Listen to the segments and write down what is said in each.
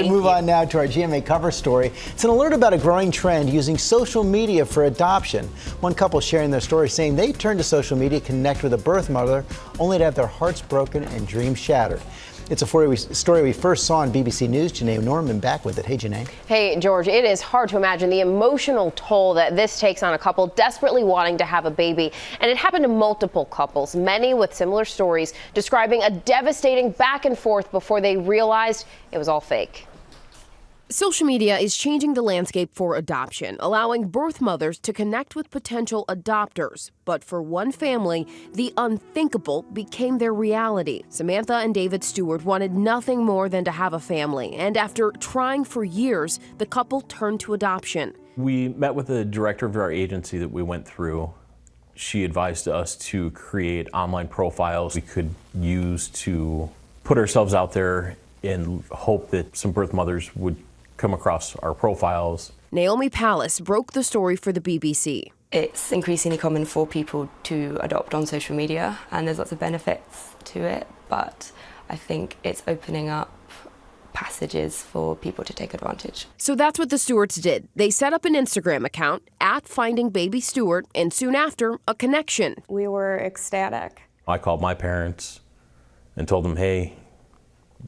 We move on now to our GMA cover story. It's an alert about a growing trend using social media for adoption. One couple sharing their story saying they turned to social media to connect with a birth mother only to have their hearts broken and dreams shattered. It's a story we first saw on BBC News. Janae Norman back with it. Hey, Janae. Hey, George, it is hard to imagine the emotional toll that this takes on a couple desperately wanting to have a baby. And it happened to multiple couples, many with similar stories, describing a devastating back and forth before they realized it was all fake. Social media is changing the landscape for adoption, allowing birth mothers to connect with potential adopters. But for one family, the unthinkable became their reality. Samantha and David Stewart wanted nothing more than to have a family, and after trying for years, the couple turned to adoption. We met with the director of our agency that we went through. She advised us to create online profiles we could use to put ourselves out there in hope that some birth mothers would come across our profiles. Naomi Palace broke the story for the BBC. It's increasingly common for people to adopt on social media, and there's lots of benefits to it, but I think it's opening up passages for people to take advantage. So that's what the Stewarts did. They set up an Instagram account @FindingBabyStewart, and soon after, a connection. We were ecstatic. I called my parents and told them, hey,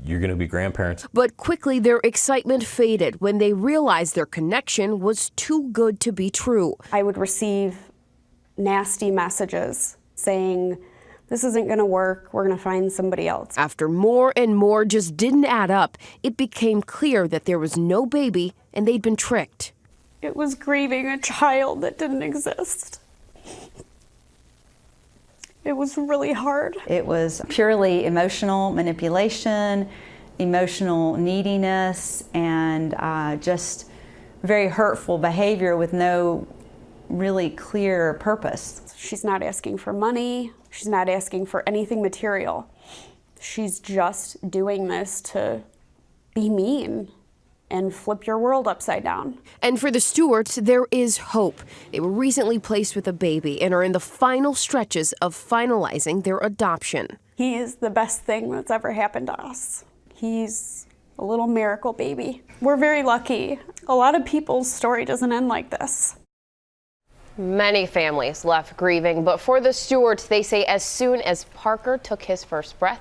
you're going to be grandparents. But quickly their excitement faded when they realized their connection was too good to be true. I would receive nasty messages saying, this isn't going to work, we're going to find somebody else. After more and more just didn't add up, it became clear that there was no baby and they'd been tricked. It was grieving a child that didn't exist. It was really hard. It was purely emotional manipulation, emotional neediness, and just very hurtful behavior with no really clear purpose. She's not asking for money. She's not asking for anything material. She's just doing this to be mean and flip your world upside down. And for the Stewarts, there is hope. They were recently placed with a baby and are in the final stretches of finalizing their adoption. He is the best thing that's ever happened to us. He's a little miracle baby. We're very lucky. A lot of people's story doesn't end like this. Many families left grieving, but for the Stewarts, they say as soon as Parker took his first breath,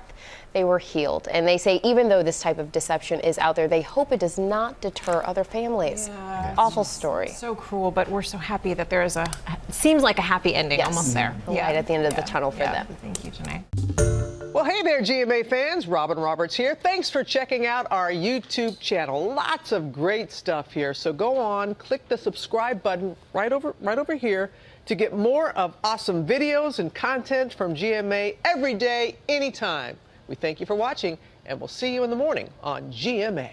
they were healed. And they say even though this type of deception is out there, they hope it does not deter other families. Yeah, awful story. So cruel, but we're so happy that there is seems like a happy ending, almost there. Light at the end of the tunnel for them. Thank you, Janae. Well, hey there, GMA fans. Robin Roberts here. Thanks for checking out our YouTube channel. Lots of great stuff here. So go on, click the subscribe button right over here to get more of awesome videos and content from GMA every day, anytime. We thank you for watching, and we'll see you in the morning on GMA.